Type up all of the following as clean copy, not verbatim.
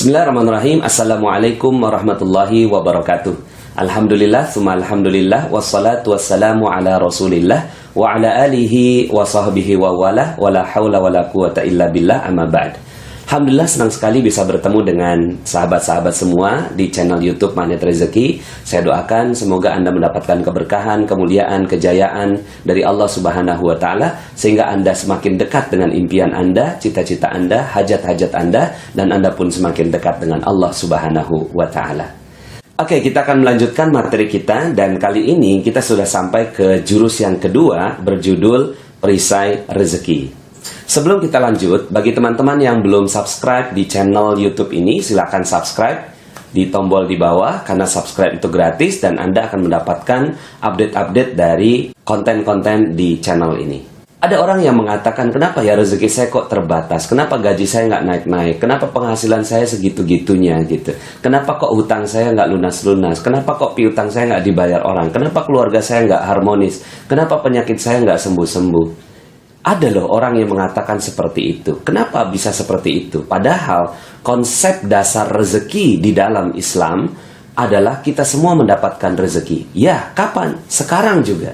Bismillahirrahmanirrahim. Assalamualaikum warahmatullahi wabarakatuh. Alhamdulillah, summa alhamdulillah, wassalatu wassalamu ala rasulillah wa ala alihi wa sahbihi wa wala la hawla wa la quwata illa billah, amma ba'd. Alhamdulillah, senang sekali bisa bertemu dengan sahabat-sahabat semua di channel YouTube Magnet Rezeki. Saya doakan semoga Anda mendapatkan keberkahan, kemuliaan, kejayaan dari Allah Subhanahu wa Ta'ala, sehingga Anda semakin dekat dengan impian Anda, cita-cita Anda, hajat-hajat Anda, dan Anda pun semakin dekat dengan Allah Subhanahu wa Ta'ala. Oke, kita akan melanjutkan materi kita, dan kali ini kita sudah sampai ke jurus yang kedua berjudul Perisai Rezeki. Sebelum kita lanjut, bagi teman-teman yang belum subscribe di channel YouTube ini, silakan subscribe di tombol di bawah, karena subscribe itu gratis dan Anda akan mendapatkan update-update dari konten-konten di channel ini. Ada orang yang mengatakan, kenapa ya rezeki saya kok terbatas? Kenapa gaji saya nggak naik-naik? Kenapa penghasilan saya segitu-gitunya gitu? Kenapa kok hutang saya nggak lunas-lunas? Kenapa kok piutang saya nggak dibayar orang? Kenapa keluarga saya nggak harmonis? Kenapa penyakit saya nggak sembuh-sembuh? Ada loh orang yang mengatakan seperti itu. Kenapa bisa seperti itu? Padahal konsep dasar rezeki di dalam Islam adalah kita semua mendapatkan rezeki. Ya, kapan? Sekarang juga.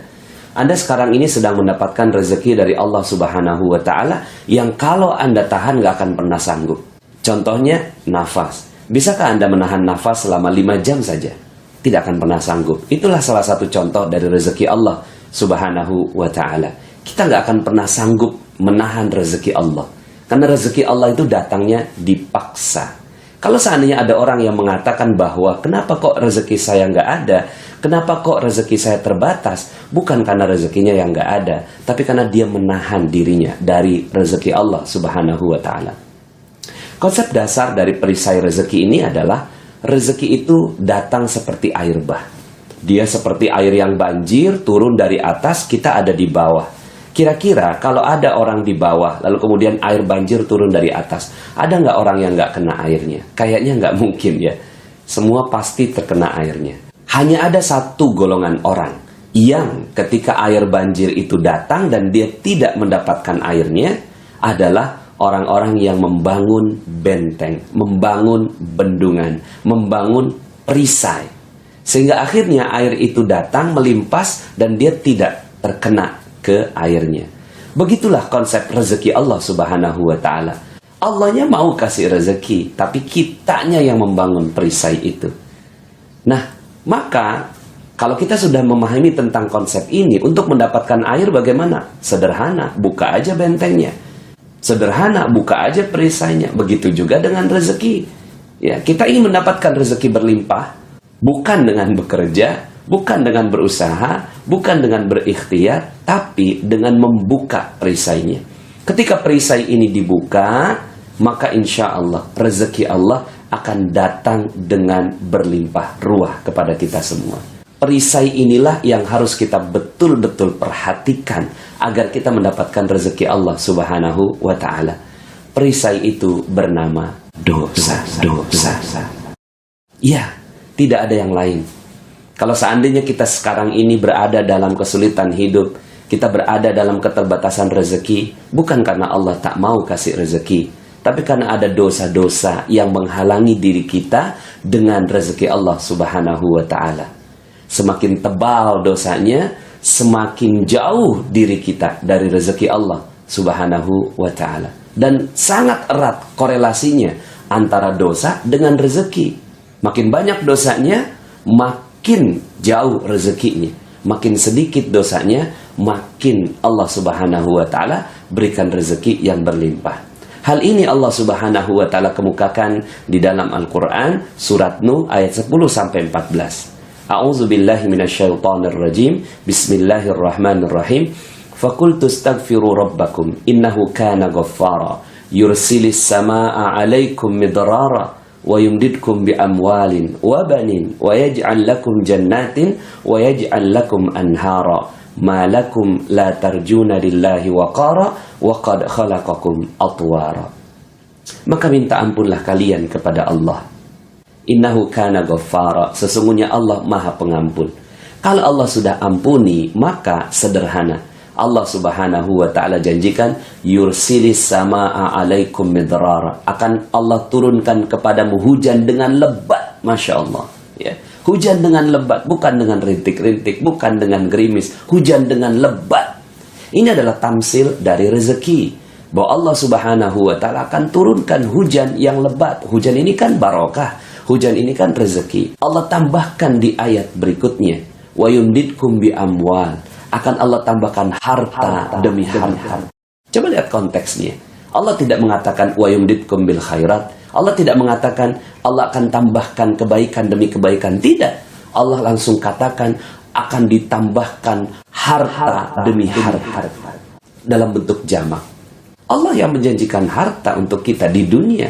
Anda sekarang ini sedang mendapatkan rezeki dari Allah Subhanahu wa Ta'ala yang kalau Anda tahan gak akan pernah sanggup. Contohnya, nafas. Bisakah Anda menahan nafas selama 5 jam saja? Tidak akan pernah sanggup. Itulah salah satu contoh dari rezeki Allah Subhanahu wa Ta'ala. Kita nggak akan pernah sanggup menahan rezeki Allah. Karena rezeki Allah itu datangnya dipaksa. Kalau seandainya ada orang yang mengatakan bahwa kenapa kok rezeki saya nggak ada, kenapa kok rezeki saya terbatas, bukan karena rezekinya yang nggak ada, tapi karena dia menahan dirinya dari rezeki Allah Subhanahu wa Ta'ala. Konsep dasar dari perisai rezeki ini adalah rezeki itu datang seperti air bah. Dia seperti air yang banjir turun dari atas, kita ada di bawah. Kira-kira kalau ada orang di bawah, lalu kemudian air banjir turun dari atas, ada nggak orang yang nggak kena airnya? Kayaknya nggak mungkin ya. Semua pasti terkena airnya. Hanya ada satu golongan orang yang ketika air banjir itu datang dan dia tidak mendapatkan airnya, adalah orang-orang yang membangun benteng, membangun bendungan, membangun perisai. Sehingga akhirnya air itu datang melimpas dan dia tidak terkena ke airnya. Begitulah konsep rezeki Allah Subhanahu wa Ta'ala. Allahnya mau kasih rezeki, tapi kitanya yang membangun perisai itu. Nah, maka kalau kita sudah memahami tentang konsep ini, untuk mendapatkan air bagaimana? Sederhana, buka aja bentengnya. Sederhana, buka aja perisainya. Begitu juga dengan rezeki. Ya, kita ingin mendapatkan rezeki berlimpah, bukan dengan bekerja, bukan dengan berusaha, bukan dengan berikhtiar, tapi dengan membuka perisainya. Ketika perisai ini dibuka, maka insya Allah rezeki Allah akan datang dengan berlimpah ruah kepada kita semua. Perisai inilah yang harus kita betul-betul perhatikan agar kita mendapatkan rezeki Allah Subhanahu wa Ta'ala. Perisai itu bernama dosa. Ya, tidak ada yang lain. Kalau seandainya kita sekarang ini berada dalam kesulitan hidup, kita berada dalam keterbatasan rezeki, bukan karena Allah tak mau kasih rezeki, tapi karena ada dosa-dosa yang menghalangi diri kita dengan rezeki Allah Subhanahu wa Ta'ala. Semakin tebal dosanya, semakin jauh diri kita dari rezeki Allah Subhanahu wa Ta'ala. Dan sangat erat korelasinya antara dosa dengan rezeki. Makin banyak dosanya, makin jauh rezekinya. Makin sedikit dosanya, makin Allah Subhanahu wa Ta'ala berikan rezeki yang berlimpah. Hal ini Allah Subhanahu wa Ta'ala kemukakan di dalam Al-Quran surat Nuh ayat 10-14. A'udzu billahi minasyaitonir rajim. Bismillahirrahmanirrahim. Faqultu astaghfiru rabbakum innahu kana ghaffara yursilis samaa'a 'alaikum midrara wa yumdidkum bi amwalin wa banin wa yaj'al lakum jannatin wa yaj'al lakum anhara ma lakum la tarjuna lillahi waqara wa qad khalaqakum atwara. Maka minta ampunlah kalian kepada Allah. Innahu kana ghaffara, sesungguhnya Allah Maha Pengampun. Kalau Allah sudah ampuni, maka sederhana. Allah Subhanahu wa ta'ala janjikan yursilis samaa alaikum midrara, akan Allah turunkan kepadamu hujan dengan lebat. Masya Allah, ya. Hujan dengan lebat, bukan dengan rintik-rintik, bukan dengan gerimis, hujan dengan lebat. Ini adalah tamsil dari rezeki, bahwa Allah Subhanahu wa ta'ala akan turunkan hujan yang lebat. Hujan ini kan barokah, hujan ini kan rezeki. Allah tambahkan di ayat berikutnya, wa yumdidkum bi amwal, akan Allah tambahkan harta demi harta. Coba lihat konteksnya. Allah tidak mengatakan wa yumdidkum bil khairat. Allah tidak mengatakan Allah akan tambahkan kebaikan demi kebaikan. Tidak. Allah langsung katakan akan ditambahkan harta demi harta dalam bentuk jamak. Allah yang menjanjikan harta untuk kita di dunia.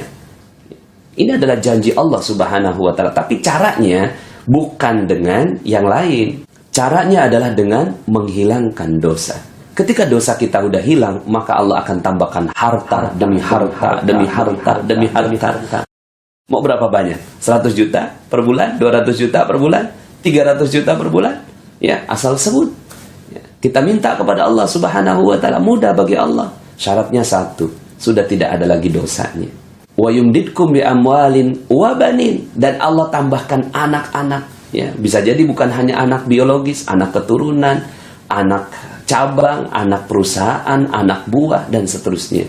Ini adalah janji Allah Subhanahu wa ta'ala. Tapi caranya bukan dengan yang lain. Caranya adalah dengan menghilangkan dosa. Ketika dosa kita udah hilang, maka Allah akan tambahkan harta demi harta demi harta demi harta. Mau berapa banyak? 100 juta per bulan? 200 juta per bulan? 300 juta per bulan? Ya, asal sebut. Ya, kita minta kepada Allah Subhanahu wa ta'ala, mudah bagi Allah. Syaratnya satu, sudah tidak ada lagi dosanya. Wa yumdidkum bi amwalin wa banin, dan Allah tambahkan anak-anak. Ya, bisa jadi bukan hanya anak biologis, anak keturunan, anak cabang, anak perusahaan, anak buah, dan seterusnya.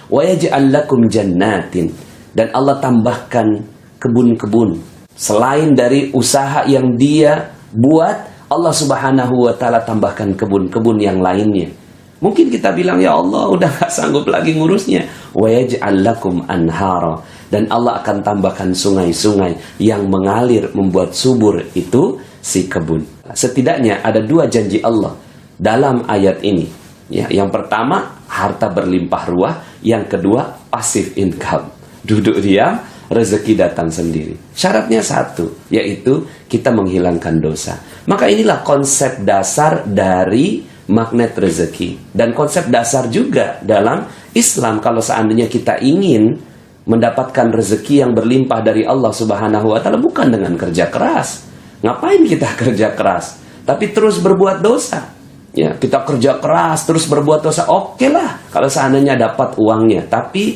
Wa yaj'al lakum jannatin, dan Allah tambahkan kebun-kebun. Selain dari usaha yang dia buat, Allah Subhanahu wa ta'ala tambahkan kebun-kebun yang lainnya. Mungkin kita bilang, ya Allah udah gak sanggup lagi ngurusnya. Wa yaj'al lakum anhara, dan Allah akan tambahkan sungai-sungai yang mengalir membuat subur itu si kebun. Setidaknya ada dua janji Allah dalam ayat ini. Ya, yang pertama harta berlimpah ruah, yang kedua passive income. Duduk diam, rezeki datang sendiri. Syaratnya satu, yaitu kita menghilangkan dosa. Maka inilah konsep dasar dari magnet rezeki, dan konsep dasar juga dalam Islam. Kalau seandainya kita ingin mendapatkan rezeki yang berlimpah dari Allah Subhanahu wa ta'ala, bukan dengan kerja keras. Ngapain kita kerja keras tapi terus berbuat dosa? Ya, kita kerja keras terus berbuat dosa, oke lah kalau seandainya dapat uangnya, tapi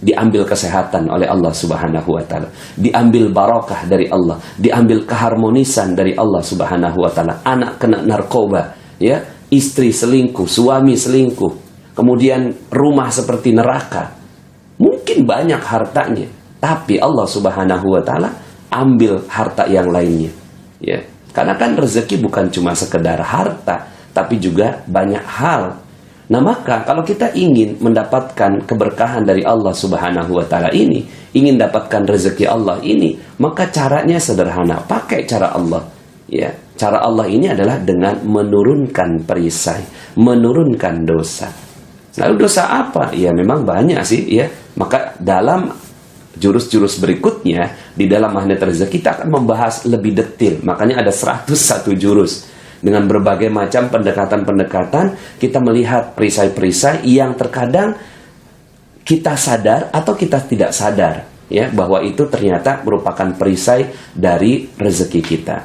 diambil kesehatan oleh Allah Subhanahu wa ta'ala, diambil barokah dari Allah, diambil keharmonisan dari Allah Subhanahu wa ta'ala. Anak kena narkoba, ya, istri selingkuh, suami selingkuh, kemudian rumah seperti neraka. Mungkin banyak hartanya, tapi Allah Subhanahu wa ta'ala ambil harta yang lainnya. Ya, karena kan rezeki bukan cuma sekedar harta, tapi juga banyak hal. Nah, maka kalau kita ingin mendapatkan keberkahan dari Allah Subhanahu wa ta'ala ini, ingin dapatkan rezeki Allah ini, maka caranya sederhana, pakai cara Allah. Ya, cara Allah ini adalah dengan menurunkan perisai, menurunkan dosa. Lalu dosa apa? Ya memang banyak sih, ya. Maka dalam jurus-jurus berikutnya di dalam magnet rezeki kita akan membahas lebih detail. Makanya ada 101 jurus dengan berbagai macam pendekatan-pendekatan. Kita melihat perisai-perisai yang terkadang kita sadar atau kita tidak sadar, ya, bahwa itu ternyata merupakan perisai dari rezeki kita.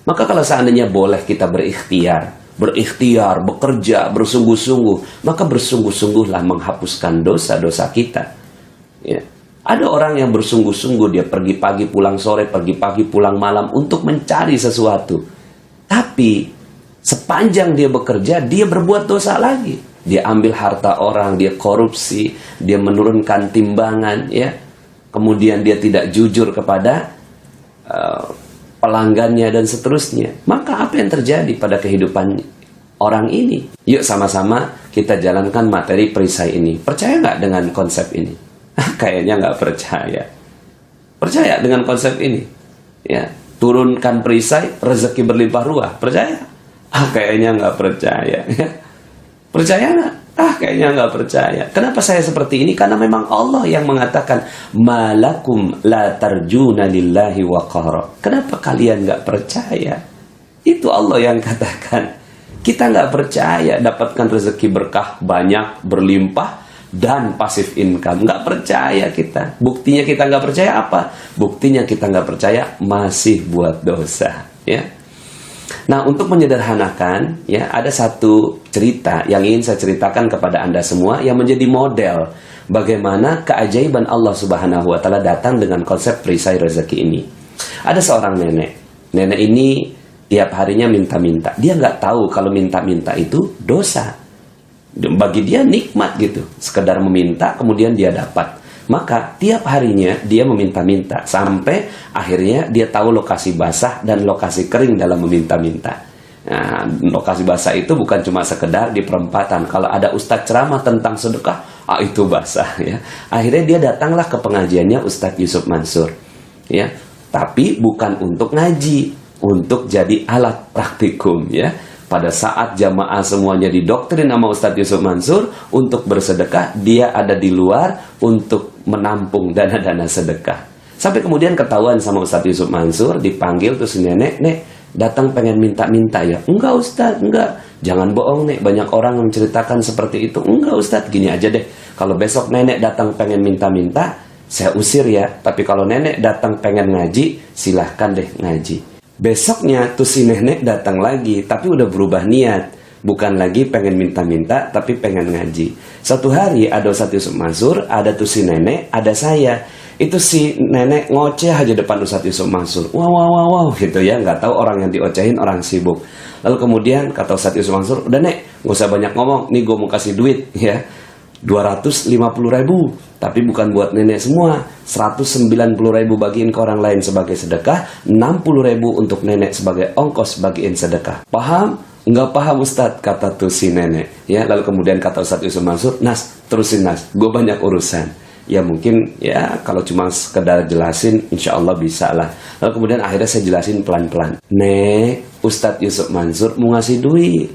Maka kalau seandainya boleh kita berikhtiar, bekerja, bersungguh-sungguh, maka bersungguh-sungguhlah menghapuskan dosa-dosa kita. Ya. Ada orang yang bersungguh-sungguh, dia pergi pagi pulang sore, pergi pagi pulang malam untuk mencari sesuatu. Tapi sepanjang dia bekerja, dia berbuat dosa lagi. Dia ambil harta orang, dia korupsi, dia menurunkan timbangan, ya. Kemudian dia tidak jujur kepada pelanggannya dan seterusnya. Maka apa yang terjadi pada kehidupan orang ini? Yuk sama-sama kita jalankan materi perisai ini. Percaya nggak dengan konsep ini? Kayaknya nggak percaya. Percaya dengan konsep ini? Ya, turunkan perisai, rezeki berlimpah ruah. Percaya? Kayaknya nggak percaya. Percaya nggak? Kayaknya nggak percaya. Kenapa saya seperti ini? Karena memang Allah yang mengatakan malakum la tarjuna lillahi waqara. Kenapa kalian nggak percaya? Itu Allah yang katakan. Kita nggak percaya dapatkan rezeki berkah banyak, berlimpah, dan pasif income. Nggak percaya kita. Buktinya kita nggak percaya apa? Buktinya kita nggak percaya masih buat dosa. Ya. Nah, untuk menyederhanakan, ya, ada satu cerita yang ingin saya ceritakan kepada Anda semua yang menjadi model bagaimana keajaiban Allah Subhanahu wa taala datang dengan konsep perisai rezeki ini. Ada seorang nenek. Nenek ini tiap harinya minta-minta. Dia nggak tahu kalau minta-minta itu dosa. Bagi dia nikmat gitu. Sekedar meminta kemudian dia dapat. Maka tiap harinya dia meminta-minta sampai akhirnya dia tahu lokasi basah dan lokasi kering dalam meminta-minta. Nah, lokasi basah itu bukan cuma sekedar di perempatan. Kalau ada ustadz ceramah tentang sedekah, itu basah ya. Akhirnya dia datanglah ke pengajiannya Ustadz Yusuf Mansur. Ya, tapi bukan untuk ngaji, untuk jadi alat praktikum ya. Pada saat jamaah semuanya didoktrin sama Ustadz Yusuf Mansur untuk bersedekah, dia ada di luar untuk menampung dana-dana sedekah. Sampai kemudian ketahuan sama Ustadz Yusuf Mansur, dipanggil tuh si nenek, "Nek, datang pengen minta-minta ya?" "Enggak Ustadz, enggak." "Jangan bohong Nek, banyak orang yang menceritakan seperti itu." "Enggak Ustadz, gini aja deh, kalau besok nenek datang pengen minta-minta, saya usir ya. Tapi kalau nenek datang pengen ngaji, silahkan deh ngaji." Besoknya tuh si nenek datang lagi, tapi udah berubah niat. Bukan lagi pengen minta-minta, tapi pengen ngaji. Suatu hari ada Ustadz Yusuf Mansur, ada tuh si nenek, ada saya. Itu si nenek ngoceh aja depan Ustadz Yusuf Mansur. Wow gitu ya, nggak tahu orang yang diocehin orang sibuk. Lalu kemudian kata Ustadz Yusuf Mansur, "Udah Nek, nggak usah banyak ngomong, nih gue mau kasih duit ya. 250.000, tapi bukan buat nenek semua. 190.000 bagiin ke orang lain sebagai sedekah, 60.000 untuk nenek sebagai ongkos bagiin sedekah." "Paham?" "Nggak paham Ustadz," kata tuh si nenek ya. Lalu kemudian kata Ustadz Yusuf Mansur, "Nas, terusin Nas, gue banyak urusan." Ya mungkin ya kalau cuma sekedar jelasin insya Allah bisa lah. Lalu kemudian akhirnya saya jelasin pelan-pelan. "Nek, Ustadz Yusuf Mansur mau ngasih duit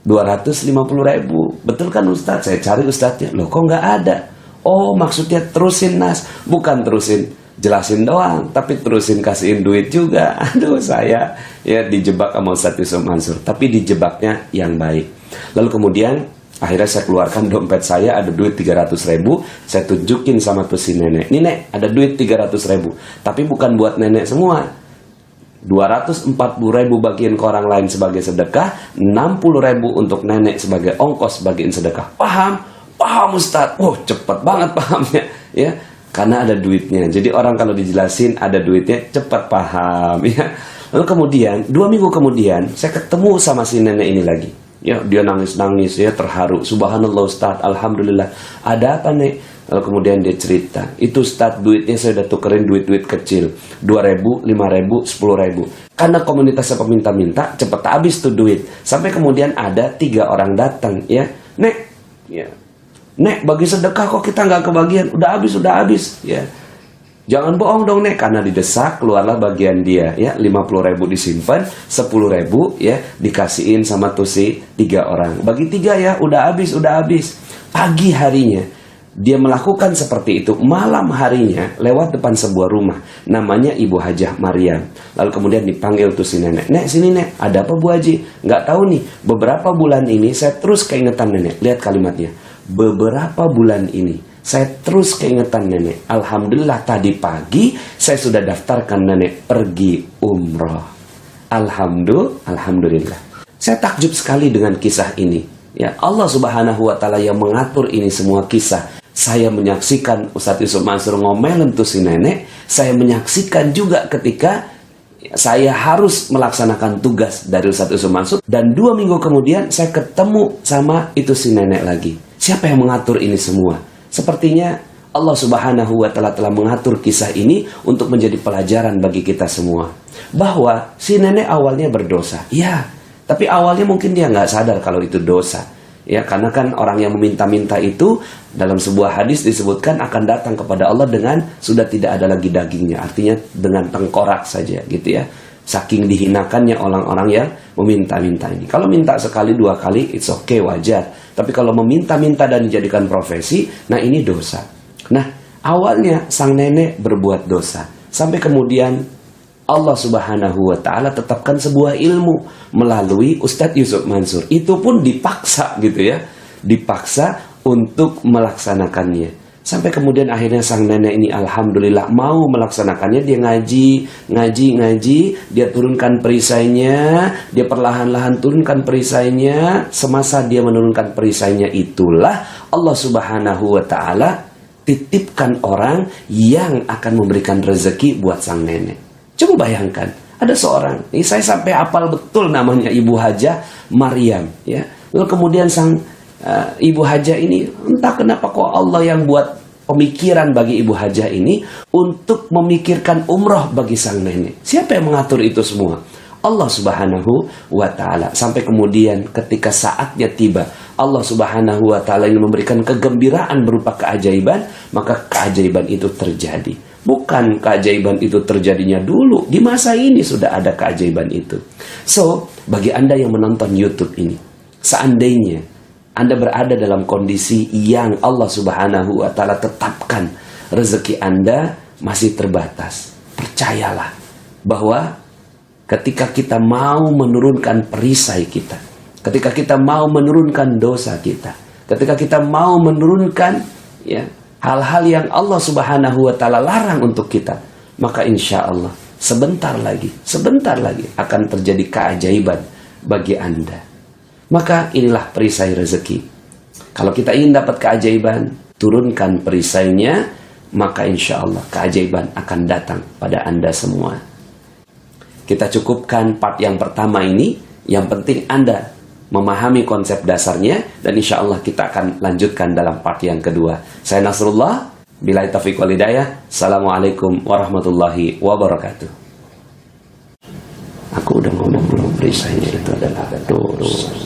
250.000. Betul kan Ustadz?" Saya cari Ustadznya. "Loh kok nggak ada?" "Oh maksudnya terusin Nas." "Bukan terusin jelasin doang, tapi terusin kasihin duit juga." Aduh, saya ya dijebak sama Ustadz Yusuf Mansur, tapi dijebaknya yang baik. Lalu kemudian akhirnya saya keluarkan dompet saya, ada duit 300.000. Saya tunjukin sama tuh si nenek, "Nih Nek, ada duit 300.000, tapi bukan buat nenek semua. 240.000 bagiin ke orang lain sebagai sedekah, 60.000 untuk nenek sebagai ongkos bagiin sedekah." "Paham?" "Paham Ustadz." "Oh cepet banget pahamnya ya, karena ada duitnya." Jadi orang kalau dijelasin ada duitnya cepat paham ya. Lalu kemudian 2 minggu kemudian saya ketemu sama si nenek ini lagi ya. Dia nangis-nangis ya, terharu. "Subhanallah Ustadz, Alhamdulillah." "Ada apa Nek?" Lalu kemudian dia cerita, "Itu Ustadz, duitnya saya udah tukerin duit-duit kecil, 2.000, 5.000, 10.000. Karena komunitasnya peminta-minta, cepet habis tuh duit. Sampai kemudian ada 3 orang datang ya, Nek, ya, Nek bagi sedekah kok kita nggak kebagian, udah habis ya. Jangan bohong dong Nek." Karena didesak, keluarlah bagian dia ya, 50.000 disimpan, 10.000 ya dikasihin sama tuh si 3 orang. "Bagi 3 ya, udah habis." Pagi harinya dia melakukan seperti itu. Malam harinya lewat depan sebuah rumah, namanya Ibu Hajah Maryam. Lalu kemudian dipanggil tuh si nenek, "Nek sini Nek, ada apa Bu Haji?" "Nggak tahu nih, beberapa bulan ini saya terus keingetan nenek." Lihat kalimatnya, beberapa bulan ini saya terus keingetan nenek. Alhamdulillah tadi pagi saya sudah daftarkan nenek pergi umroh. Alhamdulillah. Saya takjub sekali dengan kisah ini. Ya, Allah Subhanahu wa taala yang mengatur ini semua kisah. Saya menyaksikan Ustadz Yusuf Mansur ngomelin tuh si nenek. Saya menyaksikan juga ketika saya harus melaksanakan tugas dari Ustadz Yusuf Mansur. Dan 2 minggu kemudian saya ketemu sama itu si nenek lagi. Siapa yang mengatur ini semua? Sepertinya Allah Subhanahu wa taala telah mengatur kisah ini untuk menjadi pelajaran bagi kita semua. Bahwa si nenek awalnya berdosa. Ya, tapi awalnya mungkin dia nggak sadar kalau itu dosa. Ya, karena kan orang yang meminta-minta itu dalam sebuah hadis disebutkan akan datang kepada Allah dengan sudah tidak ada lagi dagingnya. Artinya dengan tengkorak saja gitu ya. Saking dihinakannya orang-orang yang meminta-minta ini. Kalau minta sekali 2 kali, it's okay, wajar. Tapi kalau meminta-minta dan dijadikan profesi, nah ini dosa. Nah, awalnya sang nenek berbuat dosa. Sampai kemudian Allah Subhanahu wa taala tetapkan sebuah ilmu melalui Ustadz Yusuf Mansur. Itu pun dipaksa gitu ya. Dipaksa untuk melaksanakannya. Sampai kemudian akhirnya sang nenek ini alhamdulillah mau melaksanakannya. Dia ngaji, dia turunkan perisainya, dia perlahan-lahan turunkan perisainya. Semasa dia menurunkan perisainya itulah Allah Subhanahu wa ta'ala titipkan orang yang akan memberikan rezeki buat sang nenek. Coba bayangkan, ada seorang, ini saya sampai hafal betul namanya Ibu Hajah Maryam, ya. Lalu kemudian sang Ibu Hajah ini, entah kenapa kok Allah yang buat pemikiran bagi Ibu Hajah ini untuk memikirkan umroh bagi sang nenek. Siapa yang mengatur itu semua? Allah Subhanahu wa ta'ala. Sampai kemudian ketika saatnya tiba, Allah Subhanahu wa ta'ala ingin memberikan kegembiraan berupa keajaiban, maka keajaiban itu terjadi. Bukan keajaiban itu terjadinya dulu, di masa ini sudah ada keajaiban itu. So, bagi Anda yang menonton YouTube ini, seandainya Anda berada dalam kondisi yang Allah Subhanahu wa ta'ala tetapkan rezeki Anda masih terbatas, percayalah bahwa ketika kita mau menurunkan perisai kita, ketika kita mau menurunkan dosa kita, ketika kita mau menurunkan hal-hal yang Allah Subhanahu wa ta'ala larang untuk kita, maka insya Allah sebentar lagi akan terjadi keajaiban bagi Anda. Maka inilah perisai rezeki. Kalau kita ingin dapat keajaiban, turunkan perisainya, maka insya Allah keajaiban akan datang pada Anda semua. Kita cukupkan part yang pertama ini. Yang penting Anda memahami konsep dasarnya, dan insya Allah kita akan lanjutkan dalam part yang kedua. Saya Nasrullah, billahi taufiq wal hidayah. Assalamualaikum warahmatullahi wabarakatuh. Aku udah ngomong belum, perisainya itu adalah dosa.